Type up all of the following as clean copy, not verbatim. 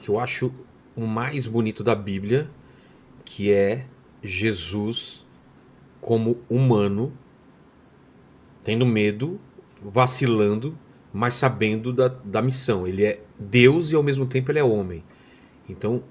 que eu acho o mais bonito da Bíblia, que é Jesus como humano, tendo medo, vacilando, mas sabendo da missão. Ele é Deus e ao mesmo tempo ele é homem. Então,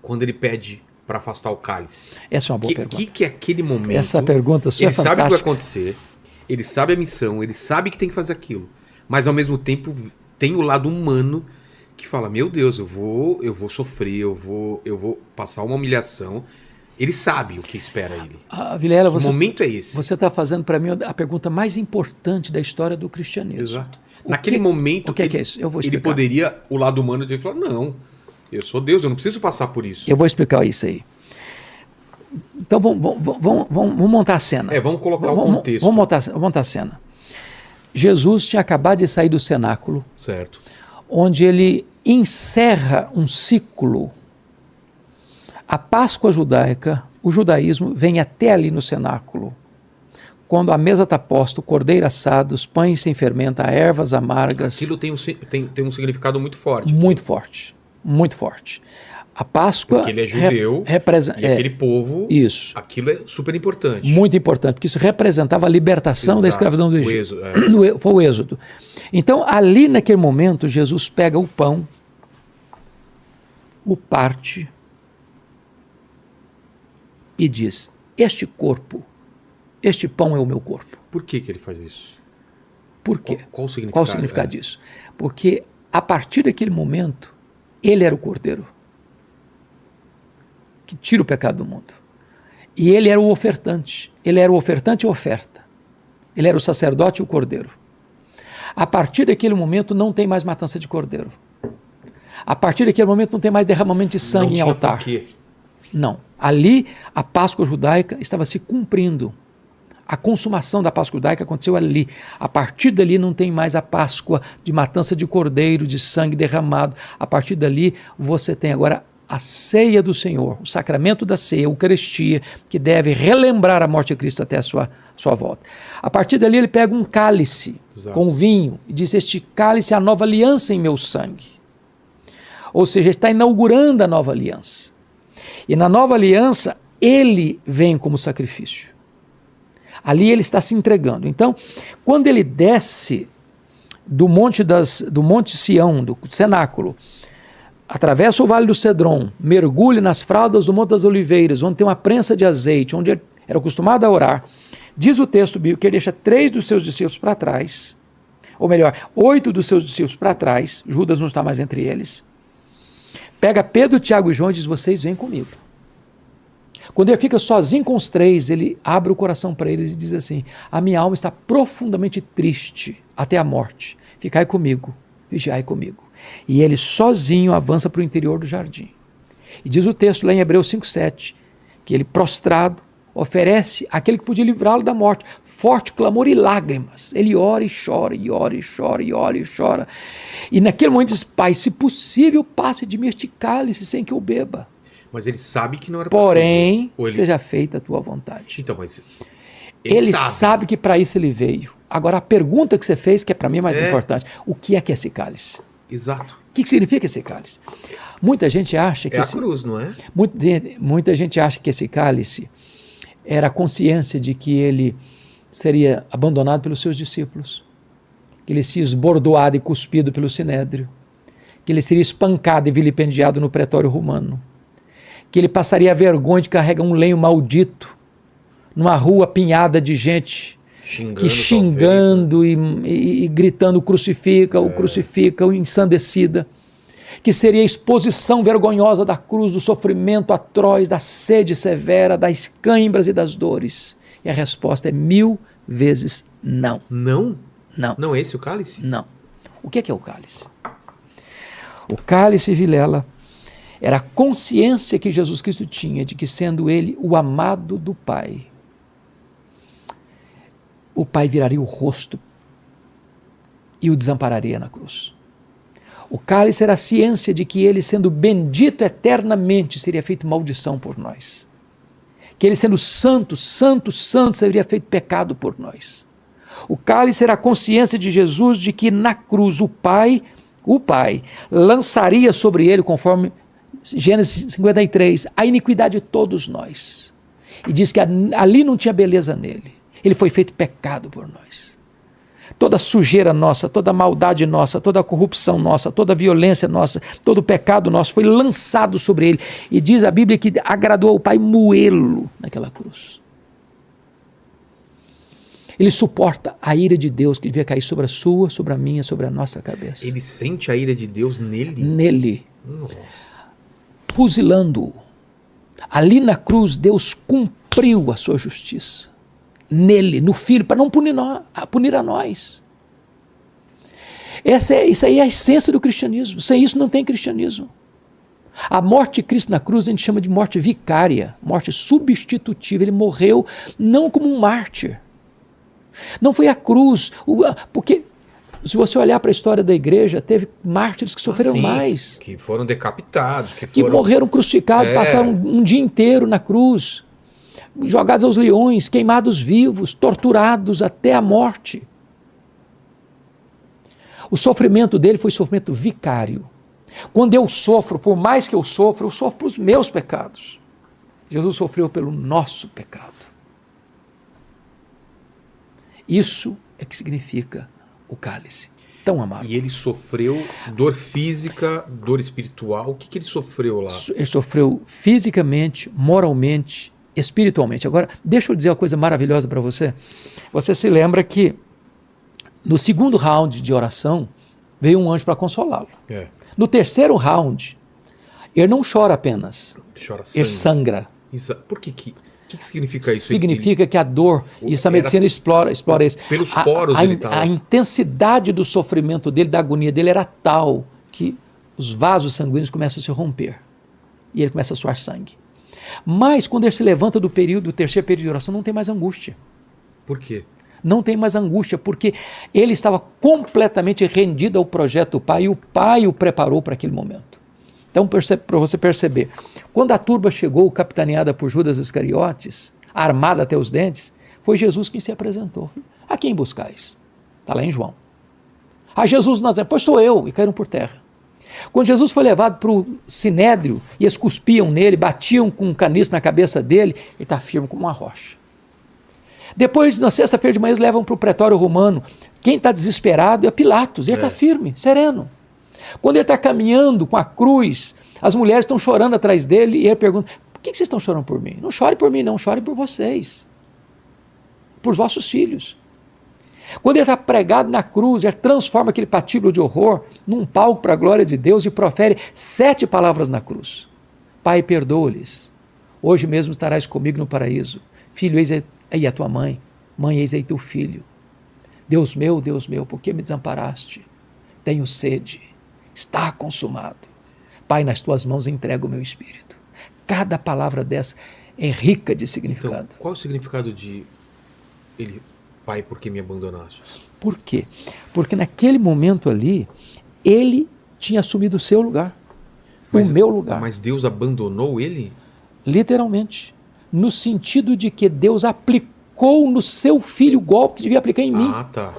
quando ele pede para afastar o cálice, Essa é uma boa pergunta. que é aquele momento? Essa pergunta sua é ele sabe o que vai fantástica. acontecer, ele sabe a missão, ele sabe que tem que fazer aquilo, mas ao mesmo tempo tem o lado humano que fala: meu Deus, eu vou sofrer, eu vou passar uma humilhação. Ele sabe o que espera ele. Vilela, Que momento é esse? Você está fazendo para mim a pergunta mais importante da história do cristianismo. Exato. Naquele momento, o que é isso? Eu vou explicar. Ele poderia, o lado humano dele, falar: não, eu sou Deus, eu não preciso passar por isso. Eu vou explicar isso aí. Então vamos montar a cena. Vamos colocar o contexto. Vamos montar a cena. Jesus tinha acabado de sair do cenáculo, certo, onde ele encerra um ciclo. A Páscoa judaica, o judaísmo vem até ali no cenáculo, quando a mesa está posta, o cordeiro assado, os pães sem fermento, ervas amargas. Aquilo tem um significado muito forte. Muito forte, muito forte. A Páscoa... Porque ele é judeu e aquele povo... Isso. Aquilo é super importante. Muito importante, porque isso representava a libertação da escravidão do Egito. Foi o Êxodo. Então, ali naquele momento, Jesus pega o pão, o parte e diz: este corpo, este pão é o meu corpo. Por que ele faz isso? Por quê? Qual o significado? Qual o significado disso? Porque a partir daquele momento, ele era o cordeiro que tira o pecado do mundo. E ele era o ofertante. Ele era o ofertante e a oferta. Ele era o sacerdote e o cordeiro. A partir daquele momento não tem mais matança de cordeiro. A partir daquele momento não tem mais derramamento de sangue em altar. Por quê? Não. Ali a Páscoa judaica estava se cumprindo. A consumação da Páscoa judaica aconteceu ali. A partir dali não tem mais a Páscoa de matança de cordeiro, de sangue derramado. A partir dali você tem agora a ceia do Senhor, o sacramento da ceia, a Eucaristia, que deve relembrar a morte de Cristo até a sua volta. A partir dali ele pega um cálice com vinho e diz: este cálice é a nova aliança em meu sangue. Ou seja, ele está inaugurando a nova aliança. E na nova aliança, ele vem como sacrifício. Ali ele está se entregando. Então, quando ele desce do monte Sião, do cenáculo, atravessa o Vale do Cedron, mergulha nas fraldas do Monte das Oliveiras, onde tem uma prensa de azeite, onde ele era acostumado a orar, diz o texto bíblico que ele deixa 3 dos seus discípulos para trás, ou melhor, 8 dos seus discípulos para trás, Judas não está mais entre eles, pega Pedro, Tiago e João e diz: vocês vêm comigo. Quando ele fica sozinho com os 3, ele abre o coração para eles e diz assim: a minha alma está profundamente triste até a morte, ficai comigo, vigiai comigo. E ele sozinho avança para o interior do jardim. E diz o texto lá em Hebreus 5,7, que ele prostrado oferece aquele que podia livrá-lo da morte, forte clamor e lágrimas. Ele ora e chora, e ora e chora, e ora e chora. E naquele momento diz: Pai, se possível, passe de mim este cálice sem que eu beba. Mas ele sabe que não era possível. Porém, seja feita a tua vontade. Então, mas ele sabe que para isso ele veio. Agora, a pergunta que você fez, que é para mim mais importante: o que é esse cálice? Exato. O que significa esse cálice? Muita gente acha que... É a cruz, não é? Muita gente acha que esse cálice era a consciência de que ele seria abandonado pelos seus discípulos, que ele seria esbordoado e cuspido pelo sinédrio, que ele seria espancado e vilipendiado no pretório romano, que ele passaria a vergonha de carregar um lenho maldito numa rua apinhada de gente xingando e gritando: crucifica, o crucifica, o ensandecida, que seria a exposição vergonhosa da cruz, do sofrimento atroz, da sede severa, das cãibras e das dores. E a resposta é 1000 vezes não. Não? Não. Não é esse o cálice? Não. O que é o cálice? O cálice, Vilela, era a consciência que Jesus Cristo tinha de que, sendo ele o amado do Pai, o Pai viraria o rosto e o desampararia na cruz. O cálice era a ciência de que ele, sendo bendito eternamente, seria feito maldição por nós. Que ele, sendo santo, santo, santo, seria feito pecado por nós. O cálice era a consciência de Jesus de que na cruz o Pai o Pai lançaria sobre ele, conforme Gênesis 53, a iniquidade de todos nós. E diz que ali não tinha beleza nele. Ele foi feito pecado por nós. Toda sujeira nossa, toda maldade nossa, toda corrupção nossa, toda violência nossa, todo pecado nosso foi lançado sobre ele. E diz a Bíblia que agradou ao Pai moê-lo naquela cruz. Ele suporta a ira de Deus que devia cair sobre a sua, sobre a minha, sobre a nossa cabeça. Ele sente a ira de Deus nele? Nele. Nossa. Fuzilando-o. Ali na cruz, Deus cumpriu a sua justiça. Nele, no Filho, para não punir a nós. Isso aí é a essência do cristianismo. Sem isso não tem cristianismo. A morte de Cristo na cruz a gente chama de morte vicária, morte substitutiva. Ele morreu não como um mártir. Não foi a cruz, porque se você olhar para a história da igreja, teve mártires que sofreram mais. Que foram decapitados. Que morreram crucificados, passaram um dia inteiro na cruz. Jogados aos leões, queimados vivos, torturados até a morte. O sofrimento dele foi sofrimento vicário. Quando eu sofro, por mais que eu sofro pelos meus pecados. Jesus sofreu pelo nosso pecado. Isso é que significa o cálice tão amargo. E ele sofreu dor física, dor espiritual. O que ele sofreu lá? Ele sofreu fisicamente, moralmente, espiritualmente. Agora, deixa eu dizer uma coisa maravilhosa para você. Você se lembra que no segundo round de oração, veio um anjo para consolá-lo. No terceiro round, ele não chora apenas. Ele sangra. Isso. Por que significa isso? Significa que a dor, isso a medicina explora isso. Pelos poros a intensidade do sofrimento dele, da agonia dele era tal que os vasos sanguíneos começam a se romper. E ele começa a suar sangue. Mas quando ele se levanta do terceiro período de oração, não tem mais angústia. Por quê? Não tem mais angústia, porque ele estava completamente rendido ao projeto do Pai, e o Pai o preparou para aquele momento. Então, para você perceber, quando a turba chegou, capitaneada por Judas Iscariotes, armada até os dentes, foi Jesus quem se apresentou. A quem buscais? Está lá em João. A Jesus Nazareno, pois sou eu, e caíram por terra. Quando Jesus foi levado para o sinédrio, e eles cuspiam nele, batiam com um caniço na cabeça dele, ele está firme como uma rocha. Depois, na sexta-feira de manhã, eles levam para o pretório romano. Quem está desesperado é Pilatos, ele está firme, sereno. Quando ele está caminhando com a cruz, as mulheres estão chorando atrás dele, e ele pergunta, por que vocês estão chorando por mim? Não chore por mim, não, chore por vocês, por vossos filhos. Quando ele está pregado na cruz, ele transforma aquele patíbulo de horror num palco para a glória de Deus e profere 7 palavras na cruz. Pai, perdoa-lhes. Hoje mesmo estarás comigo no paraíso. Filho, eis aí a tua mãe. Mãe, eis aí teu filho. Deus meu, por que me desamparaste? Tenho sede. Está consumado. Pai, nas tuas mãos entrego o meu espírito. Cada palavra dessa é rica de significado. Então, qual é o significado de ele... Pai, por que me abandonaste? Por quê? Porque naquele momento ali, ele tinha assumido o seu lugar, o meu lugar. Mas Deus abandonou ele? Literalmente. No sentido de que Deus aplicou no seu filho o golpe que devia aplicar em mim. Ah, tá.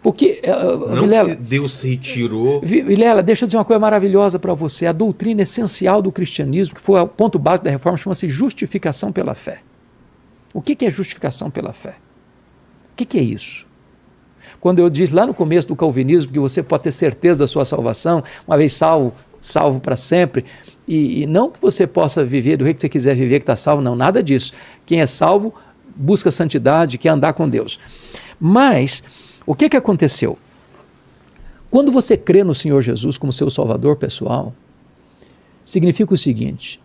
Porque, não Vilela, que Deus se retirou... Vilela, deixa eu dizer uma coisa maravilhosa para você. A doutrina essencial do cristianismo, que foi o ponto básico da reforma, chama-se justificação pela fé. O que é justificação pela fé? O que é isso? Quando eu disse lá no começo do calvinismo que você pode ter certeza da sua salvação, uma vez salvo para sempre, e não que você possa viver do jeito que você quiser viver, que está salvo, não, nada disso. Quem é salvo busca santidade, quer andar com Deus. Mas, o que aconteceu? Quando você crê no Senhor Jesus como seu salvador pessoal, significa o seguinte,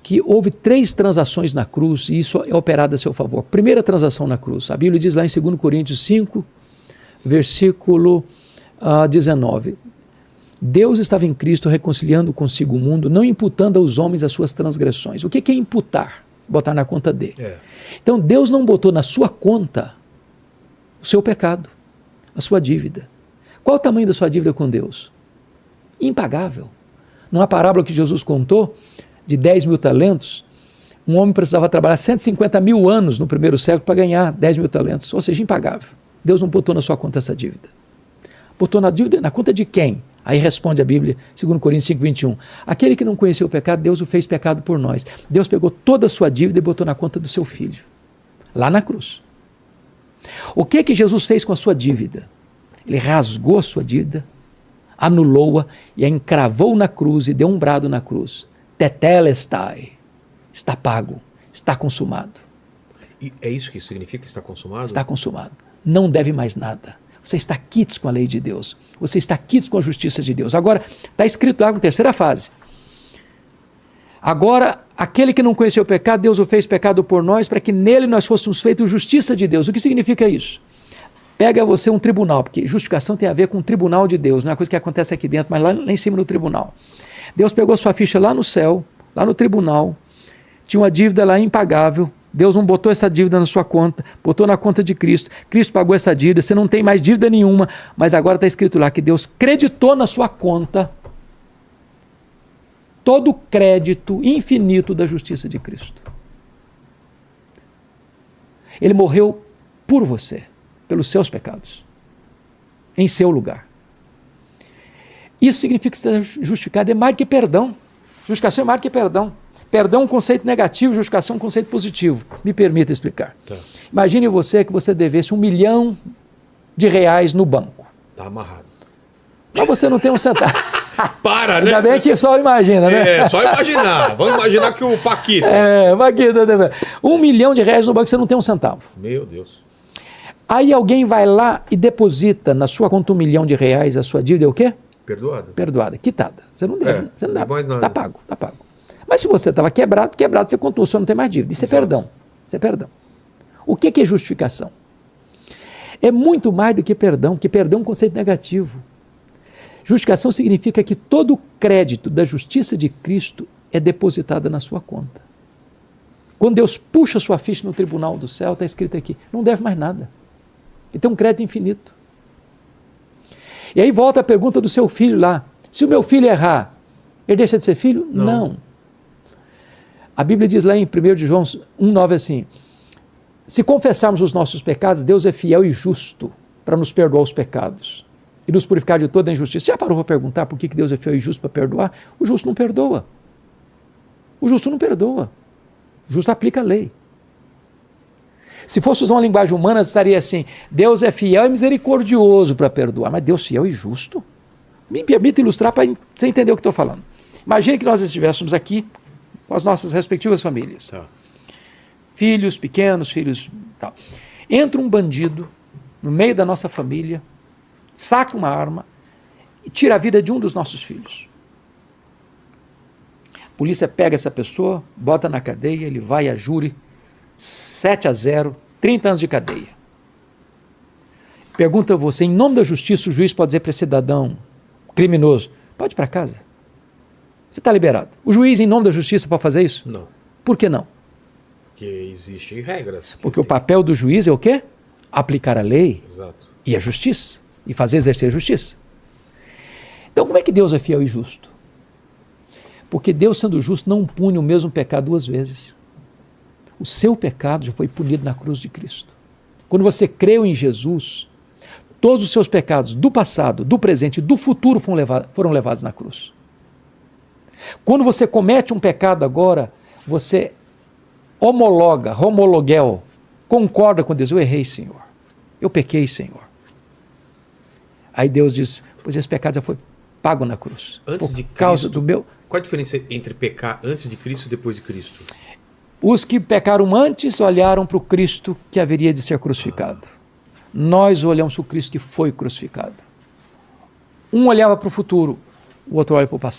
que houve 3 transações na cruz e isso é operado a seu favor. Primeira transação na cruz, a Bíblia diz lá em 2 Coríntios 5, versículo 19. Deus estava em Cristo reconciliando consigo o mundo, não imputando aos homens as suas transgressões. O que é imputar? Botar na conta dele. Então Deus não botou na sua conta o seu pecado, a sua dívida. Qual o tamanho da sua dívida com Deus? Impagável. Numa parábola que Jesus contou, de 10 mil talentos, um homem precisava trabalhar 150 mil anos no primeiro século para ganhar 10 mil talentos, ou seja, impagável. Deus não botou na sua conta essa dívida. Botou na dívida, na conta de quem? Aí responde a Bíblia, 2 Coríntios 5:21. Aquele que não conheceu o pecado, Deus o fez pecado por nós. Deus pegou toda a sua dívida e botou na conta do seu filho, lá na cruz. O que Jesus fez com a sua dívida? Ele rasgou a sua dívida, anulou-a e a encravou na cruz e deu um brado na cruz. Tetelestai. Está pago, está consumado. E é isso que significa estar consumado? Está consumado. Não deve mais nada. Você está quites com a lei de Deus. Você está quites com a justiça de Deus. Agora, está escrito lá na terceira fase. Agora, aquele que não conheceu o pecado, Deus o fez pecado por nós, para que nele nós fôssemos feitos justiça de Deus. O que significa isso? Pega você um tribunal, porque justificação tem a ver com o tribunal de Deus, não é uma coisa que acontece aqui dentro, mas lá em cima no tribunal. Deus pegou sua ficha lá no céu, lá no tribunal, tinha uma dívida lá impagável, Deus não botou essa dívida na sua conta, botou na conta de Cristo, Cristo pagou essa dívida, você não tem mais dívida nenhuma, mas agora está escrito lá que Deus creditou na sua conta todo o crédito infinito da justiça de Cristo. Ele morreu por você, pelos seus pecados, em seu lugar. Isso significa que você está justificado, é mais que perdão. Justificação é mais que perdão. Perdão é um conceito negativo, justificação é um conceito positivo. Me permita explicar. Tá. Imagine você que você devesse R$1 milhão no banco. Está amarrado. Mas você não tem um centavo. Para, né? Ainda bem que só imagina, né? É, só imaginar. Vamos imaginar que o Paquito. Paquito. R$1 milhão no banco, você não tem um centavo. Meu Deus. Aí alguém vai lá e deposita na sua conta R$1 milhão, a sua dívida é o quê? Perdoada. Perdoada, quitada. Você não deve, você não dá. Está pago, está pago. Mas se você estava quebrado, você contou, você não tem mais dívida. Isso é perdão. Isso é perdão. O que é justificação? É muito mais do que perdão, porque perdão é um conceito negativo. Justificação significa que todo o crédito da justiça de Cristo é depositado na sua conta. Quando Deus puxa sua ficha no tribunal do céu, está escrito aqui, não deve mais nada. Ele tem um crédito infinito. E aí volta a pergunta do seu filho lá. Se o meu filho errar, ele deixa de ser filho? Não. A Bíblia diz lá em 1 de João 1,9 assim, se confessarmos os nossos pecados, Deus é fiel e justo para nos perdoar os pecados e nos purificar de toda a injustiça. Já parou para perguntar por que Deus é fiel e justo para perdoar? O justo não perdoa. O justo não perdoa. O justo aplica a lei. Se fosse usar uma linguagem humana, estaria assim, Deus é fiel e misericordioso para perdoar, mas Deus fiel e justo? Me permita ilustrar para você entender o que estou falando. Imagine que nós estivéssemos aqui com as nossas respectivas famílias. Tá. Filhos pequenos, filhos... Tal. Entra um bandido no meio da nossa família, saca uma arma e tira a vida de um dos nossos filhos. A polícia pega essa pessoa, bota na cadeia, ele vai a júri, 7-0, 30 anos de cadeia. Pergunta a você, em nome da justiça, o juiz pode dizer para esse cidadão criminoso, pode ir para casa. Você está liberado. O juiz, em nome da justiça, pode fazer isso? Não. Por que não? Porque existem regras. Porque o papel do juiz é o quê? Aplicar a lei. Exato. E a justiça. E fazer exercer a justiça. Então, como é que Deus é fiel e justo? Porque Deus, sendo justo, não pune o mesmo pecado duas vezes. O seu pecado já foi punido na cruz de Cristo. Quando você creu em Jesus, todos os seus pecados do passado, do presente e do futuro foram levados na cruz. Quando você comete um pecado agora, você homologuel, concorda com Deus, eu errei, Senhor. Eu pequei, Senhor. Aí Deus diz, pois esse pecado já foi pago na cruz. Antes de Cristo, qual a diferença entre pecar antes de Cristo e depois de Cristo? Os que pecaram antes olharam para o Cristo que haveria de ser crucificado. Nós olhamos para o Cristo que foi crucificado. Um olhava para o futuro, o outro olha para o passado.